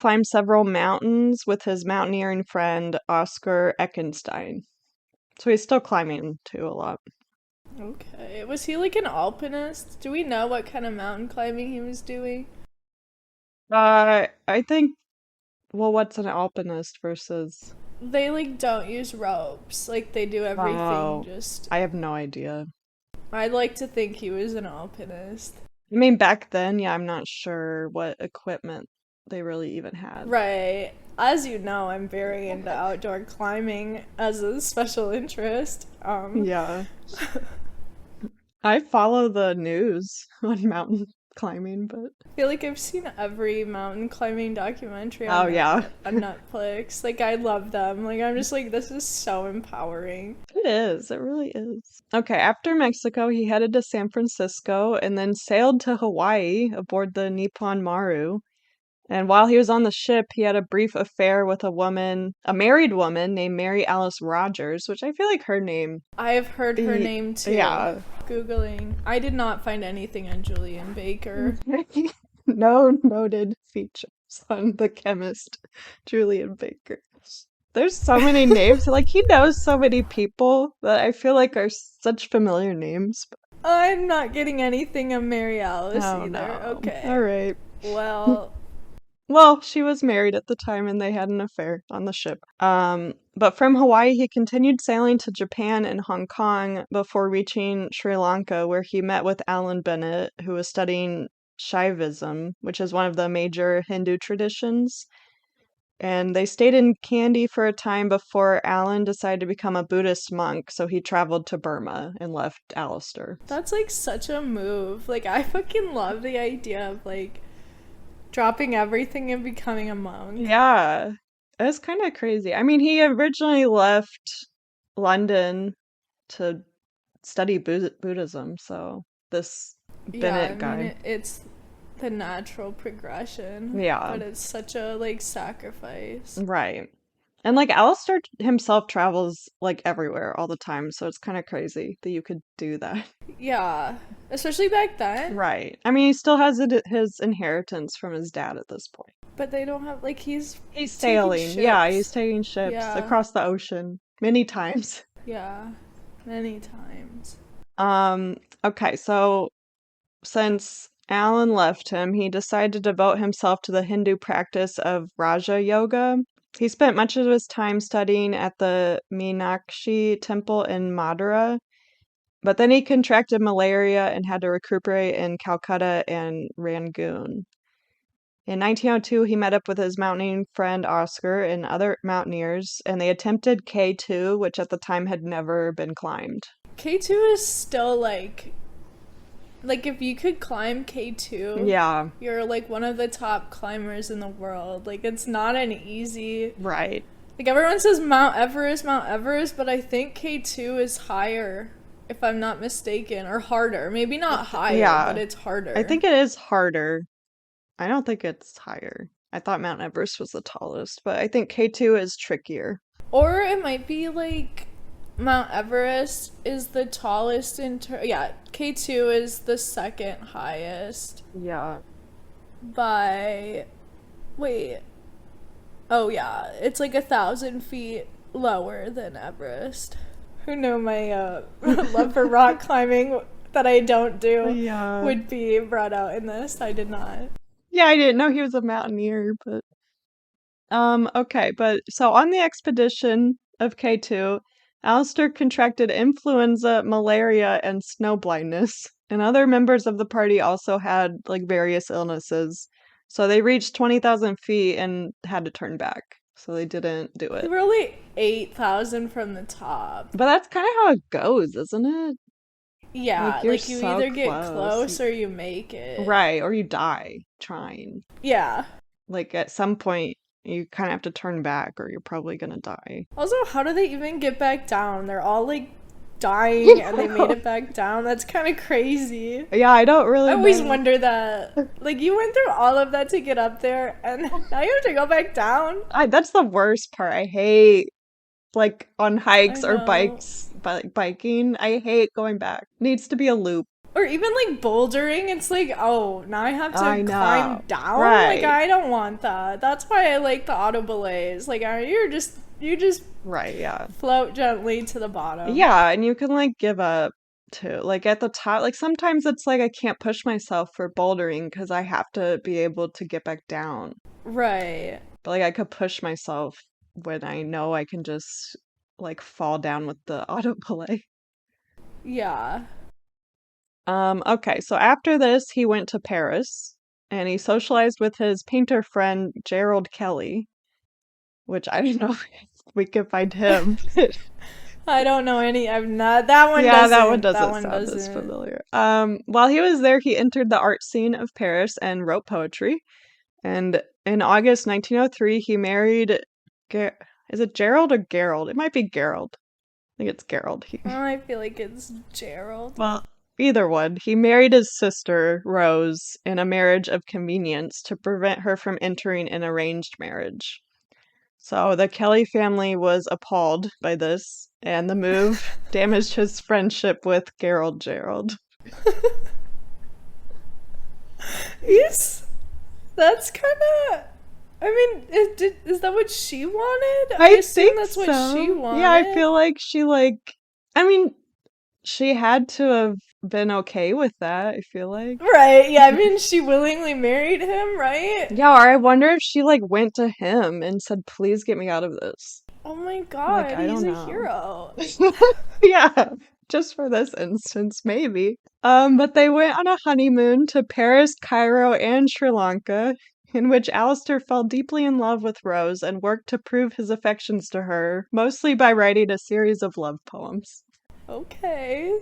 climbed several mountains with his mountaineering friend Oscar Eckenstein. So he's still climbing too a lot. Okay. Was he like an alpinist? Do we know what kind of mountain climbing he was doing? I think, well, what's an alpinist versus? They like don't use ropes. Like they do everything Oh, just I have no idea. I'd like to think he was an alpinist. I mean, back then, yeah, I'm not sure what equipment they really even had. Right. As you know, I'm very into outdoor climbing as a special interest. Yeah. I follow the news on mountain climbing, but I feel like I've seen every mountain climbing documentary oh yeah, On Netflix. Like I love them. Like I'm just like this is so empowering. it is. It really is. Okay, after Mexico, he headed to San Francisco and then sailed to Hawaii aboard the Nippon Maru. And while he was on the ship, he had a brief affair with a married woman named Mary Alice Rogers, which I feel like her name. I've heard her name too. Yeah. Googling. I did not find anything on Julian Baker. No noted features on the chemist Julian Baker. There's so many names. Like he knows so many people that I feel like are such familiar names. I'm not getting anything of Mary Alice Oh either. no. All Okay. right. Well, Well, she was married at the time and they had an affair on the ship. But from Hawaii, he continued sailing to Japan and Hong Kong before reaching Sri Lanka, where he met with Alan Bennett, who was studying Shaivism, which is one of the major Hindu traditions. And they stayed in Kandy for a time before Alan decided to become a Buddhist monk, so he traveled to Burma and left Aleister. that's like such a move. Like I fucking love the idea of like dropping everything and becoming a monk. Yeah, it's kind of crazy. I mean, he originally left London to study Buddhism, so this Yeah, I Bennett mean guy. it's the natural progression, Yeah, but it's such a like sacrifice. right. And like Alistair himself travels like everywhere all the time, so it's kind of crazy that you could do that. Yeah, especially back then. Right. I mean, he still has his inheritance from his dad at this point. But they don't have like He's he's taking sailing. Yeah, he's ships. taking ships Yeah, across the ocean many times. yeah, many times. Okay, so since Alan left him, he decided to devote himself to the Hindu practice of Raja Yoga. He spent much of his time studying at the Meenakshi temple in Madura, but then he contracted malaria and had to recuperate in Calcutta and Rangoon. In 1902, he met up with his mountaineering friend Oscar and other mountaineers, and they attempted K2, which at the time had never been climbed. K2 is still like if you could climb K2, Yeah, you're like one of the top climbers in the world. Like it's not an easy right. like everyone says Mount Everest, but I think K2 is higher if I'm not mistaken or harder. Maybe not higher, Yeah, but it's I harder. think it is harder. I don't think it's higher. I thought Mount Everest was the tallest, but I think K2 is trickier. Or it might be like Mount Everest is the tallest yeah, K2 is the second highest Yeah. by wait. Oh yeah, it's like 1,000 feet lower than Everest. Who knew my love for rock climbing that I don't do Yeah. would be brought out in this. I did not. Yeah, I didn't know he was a mountaineer, but okay, but so on the expedition of K2, Alistair contracted influenza, malaria, and snow blindness. And other members of the party also had like various illnesses. So they reached 20,000 feet and had to turn back. So they didn't do They it. were only 8,000 from the top. But that's kind of how it goes, isn't it? Yeah, Like you're like you so either get close. close or you make it. Right, or you die trying. Yeah. Like at some point, you kind of have to turn back or you're probably gonna die. Also, how do they even get back down? They're all like dying and they made Yeah, it back down. That's kind of crazy. I don't I really always know. wonder that. Like, you went through all of that to get up there, and now you have to go back down? That's the worst part. I hate like on I hikes or know. biking. I hate going back. Needs to be a loop. Or even like bouldering, it's like, oh, now I have to I know. climb down? Like, Right. I don't want that. That's why I like the auto belays. Like, you just Right, yeah. float gently to the bottom. Yeah, and you can like give up too. Like at the top, like sometimes it's like I can't push myself for bouldering because I have to be able to get back down. Right. But like I could push myself when I know I can just like fall down with the auto belay. Yeah. Okay, so after this, he went to Paris and he socialized with his painter friend Gerald Kelly, which I don't know if we could find him. I don't know any. I'm not. That one Yeah, that one doesn't. That doesn't one sound as doesn't. familiar. While he was there, he entered the art scene of Paris and wrote poetry. And in August 1903, he married, Ger is it Gerald or Gerald? It might be Gerald. I think it's Gerald. Oh, I feel like it's Gerald. Well, either one. He married his sister, Rose, in a marriage of convenience to prevent her from entering an arranged marriage. So the Kelly family was appalled by this, and the move damaged his friendship with Gerald. Yes. That's kind of. I mean, is that what she wanted? I I assume think that's what she so. Yeah, I wanted. feel like I mean, she had to have been okay with that, I feel like. Right. Yeah. I mean, she willingly married him, right? Yeah, or I wonder if she like went to him and said, "Please get me out of this." Oh my Like, God, I he's don't a know. hero. Yeah, just for this instance, maybe. But they went on a honeymoon to Paris, Cairo, and Sri Lanka, in which Alistair fell deeply in love with Rose and worked to prove his affections to her, mostly by writing a series of love poems. Okay.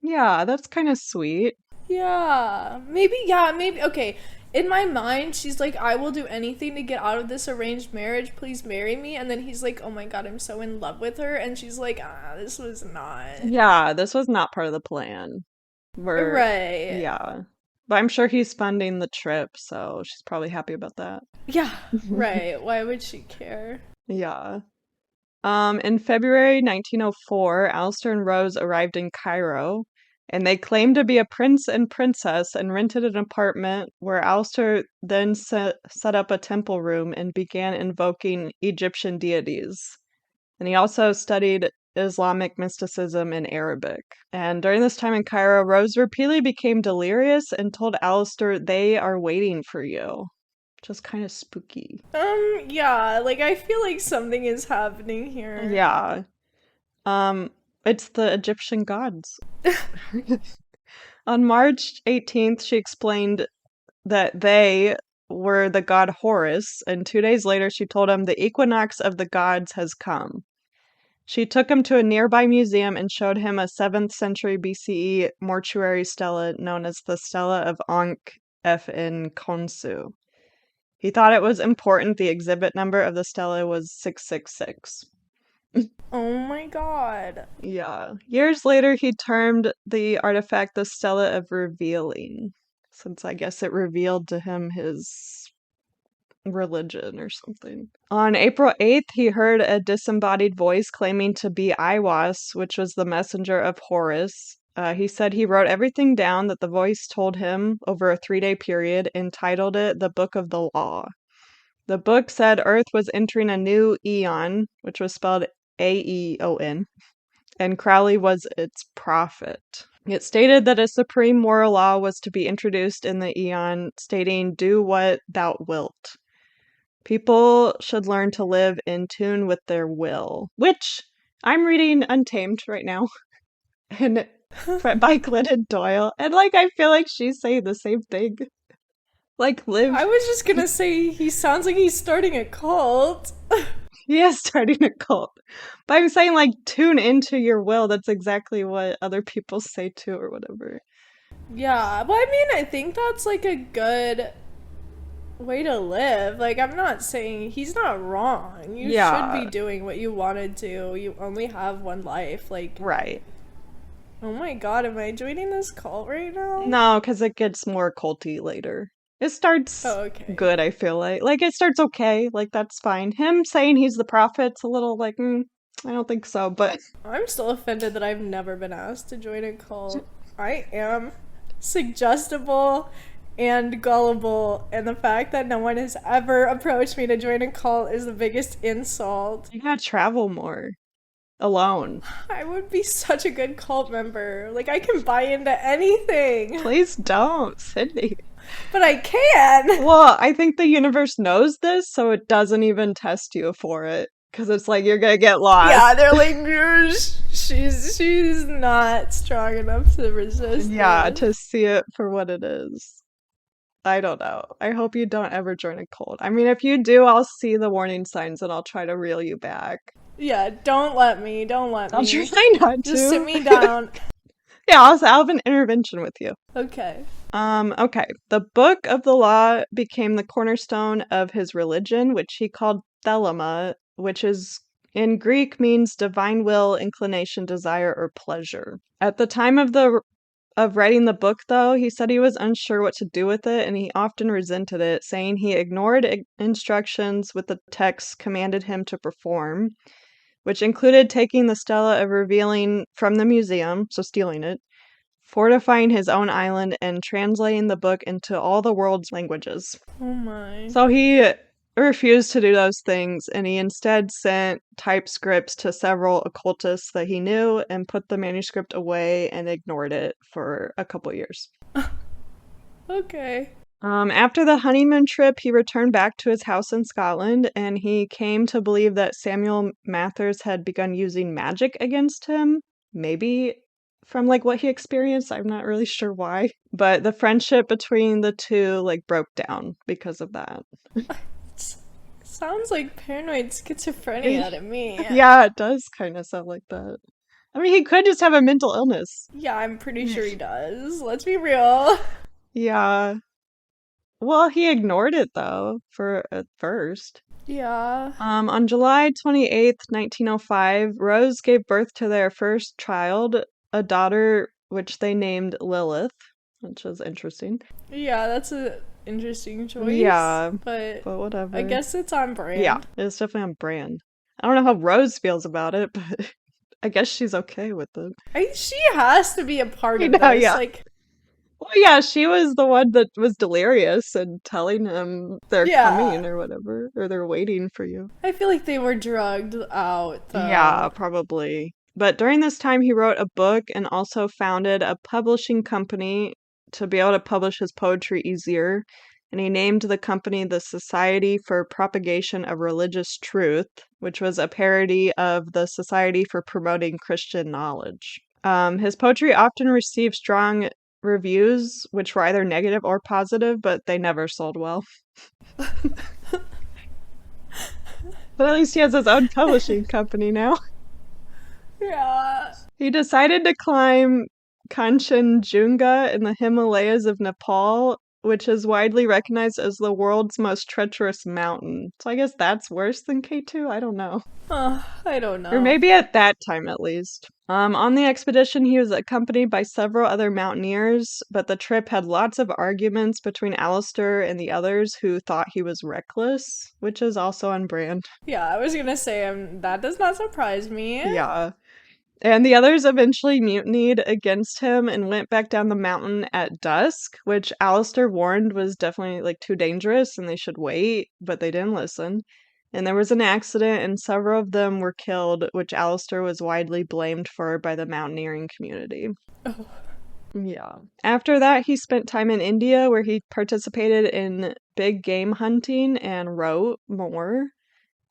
Yeah, that's kind of sweet. Yeah. Maybe. Yeah. Maybe. Okay. In my mind, she's like, I will do anything to get out of this arranged marriage. Please marry me. And then he's like, oh my God, I'm so in love with her. And she's like, this was not. Yeah, this was not part of the plan. We're, Right. yeah. But I'm sure he's funding the trip, so she's probably happy about that. Yeah. Right. Why would she care? Yeah. In February 1904, Alistair and Rose arrived in Cairo, and they claimed to be a prince and princess and rented an apartment where Alistair then set up a temple room and began invoking Egyptian deities. And he also studied Islamic mysticism and Arabic. And during this time in Cairo, Rose repeatedly became delirious and told Alistair, "They are waiting for you." Just kind of spooky. Yeah, like I feel like something is happening here. Yeah. Um, it's the Egyptian gods. On March 18th, she explained that they were the god Horus, and 2 days later, she told him the equinox of the gods has come. She took him to a nearby museum and showed him a 7th century BCE mortuary stela known as the Stela of Ankh F in Khonsu. He thought it was important the exhibit number of the stela was 666. Oh my God. Yeah. Years later, he termed the artifact the Stela of Revealing, since I guess it revealed to him his religion or something. On April 8th, he heard a disembodied voice claiming to be Iwas, which was the messenger of Horus. He said he wrote everything down that the voice told him over a 3-day period, entitled it the Book of the Law. The book said Earth was entering a new eon, which was spelled Aeon, and Crowley was its prophet. It stated that a supreme moral law was to be introduced in the eon, stating, "Do what thou wilt." People should learn to live in tune with their will, which I'm reading Untamed right now, and by Glennon Doyle, and like I feel like she's saying the same thing. Like live, I was just gonna say he sounds like he's starting a cult. he is starting a cult. But I'm saying like tune into your will. That's exactly what other people say too, or whatever. Yeah, but I mean, I think that's like a good way to live. Like, I'm not saying he's not wrong. You should be Yeah, doing what you want to do. You only have one life. Like, right. oh my God, am I joining this cult right now? No, because it gets more culty later. It starts Oh, okay. good, I feel like. Like, it starts okay. Like, that's fine. Him saying he's the prophet's a little like, I don't think so, but I'm still offended that I've never been asked to join a cult. I am. suggestible and gullible, and the fact that no one has ever approached me to join a cult is the biggest insult. You gotta travel more alone. I would be such a good cult member. Like, I can buy into anything. Please don't, Sydney. But I can. Well, I think the universe knows this, so it doesn't even test you for it. Because it's like you're gonna get lost. Yeah, they're like, she's not strong enough to resist. Yeah, this. to see it for what it is. I don't know. I hope you don't ever join a cult. I mean, if you do, I'll see the warning signs and I'll try to reel you back. Yeah, don't let me. Don't let I'll me. try not to. Just sit me down. Yeah, I'll have an intervention with you. Okay. Okay. The Book of the Law became the cornerstone of his religion, which he called thelema, which is in Greek means divine will, inclination, desire, or pleasure. At the time of writing the book, though, he said he was unsure what to do with it, and he often resented it, saying he ignored instructions with the text commanded him to perform, which included taking the Stela of Revealing from the museum, so stealing it, fortifying his own island, and translating the book into all the world's languages. Oh my. So he refused to do those things, and he instead sent typescripts to several occultists that he knew and put the manuscript away and ignored it for a couple years. Okay. After the honeymoon trip, he returned back to his house in Scotland, and he came to believe that Samuel Mathers had begun using magic against him. Maybe from like what he experienced. I'm not really sure why. But the friendship between the two like broke down because of that. Sounds like paranoid schizophrenia to me. Yeah, it does kind of sound like that. I mean, he could just have a mental illness. Yeah, I'm pretty sure he does. Let's be real. Yeah. Well, he ignored it though for at first. Yeah. On July 28th, 1905, Rose gave birth to their first child, a daughter which they named Lilith, which is interesting. Yeah, that's a interesting choice. Yeah, but whatever. I guess it's on brand. Yeah, it's definitely on brand. I don't know how Rose feels about it, but I guess she's okay with it. She has to be a part of this. Yeah. Like, well, yeah, she was the one that was delirious and telling him they're coming or whatever, or they're waiting for you. I feel like they were drugged out, though. Yeah, probably. But during this time, he wrote a book and also founded a publishing company to be able to publish his poetry easier. And he named the company the Society for Propagation of Religious Truth, which was a parody of the Society for Promoting Christian Knowledge. His poetry often received strong reviews, which were either negative or positive, but they never sold well. But at least he has his own publishing company now. Yeah. He decided to climb Kanchenjunga in the Himalayas of Nepal, which is widely recognized as the world's most treacherous mountain. So I guess that's worse than K2? I don't know. I don't know. Or maybe at that time at least. On the expedition, he was accompanied by several other mountaineers, but the trip had lots of arguments between Aleister and the others who thought he was reckless, which is also on brand. Yeah, I was gonna say, that does not surprise me. Yeah. And the others eventually mutinied against him and went back down the mountain at dusk, which Aleister warned was definitely like too dangerous and they should wait, but they didn't listen. And there was an accident and several of them were killed, which Aleister was widely blamed for by the mountaineering community. Oh. Yeah. After that, he spent time in India where he participated in big game hunting and wrote more.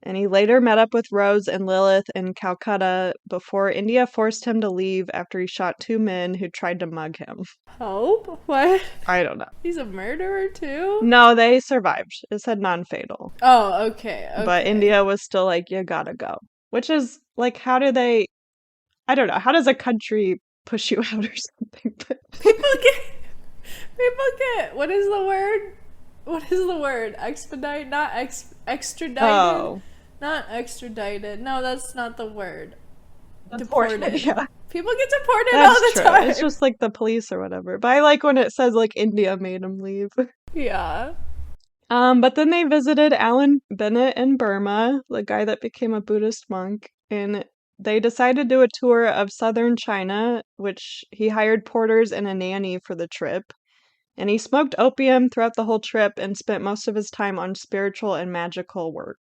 And he later met up with Rose and Lilith in Calcutta before India forced him to leave after he shot two men who tried to mug him. Hope? What? I don't know. He's a murderer too? No, they survived. It said non-fatal. Oh, okay. But India was still like, you gotta go. Which is, like, how do they... I don't know. How does a country push you out or something? People get... What is the word? What is the word? Expedite? Not extradited? Oh. Not extradited. No, that's not the word. Deported. Yeah. People get deported That's all the true. time. It's just like the police or whatever. But I like when it says like India made him leave. Yeah. But then they visited Alan Bennett in Burma, the guy that became a Buddhist monk, and They decided to do a tour of southern China, which he hired porters and a nanny for the trip. And he smoked opium throughout the whole trip and spent most of his time on spiritual and magical work.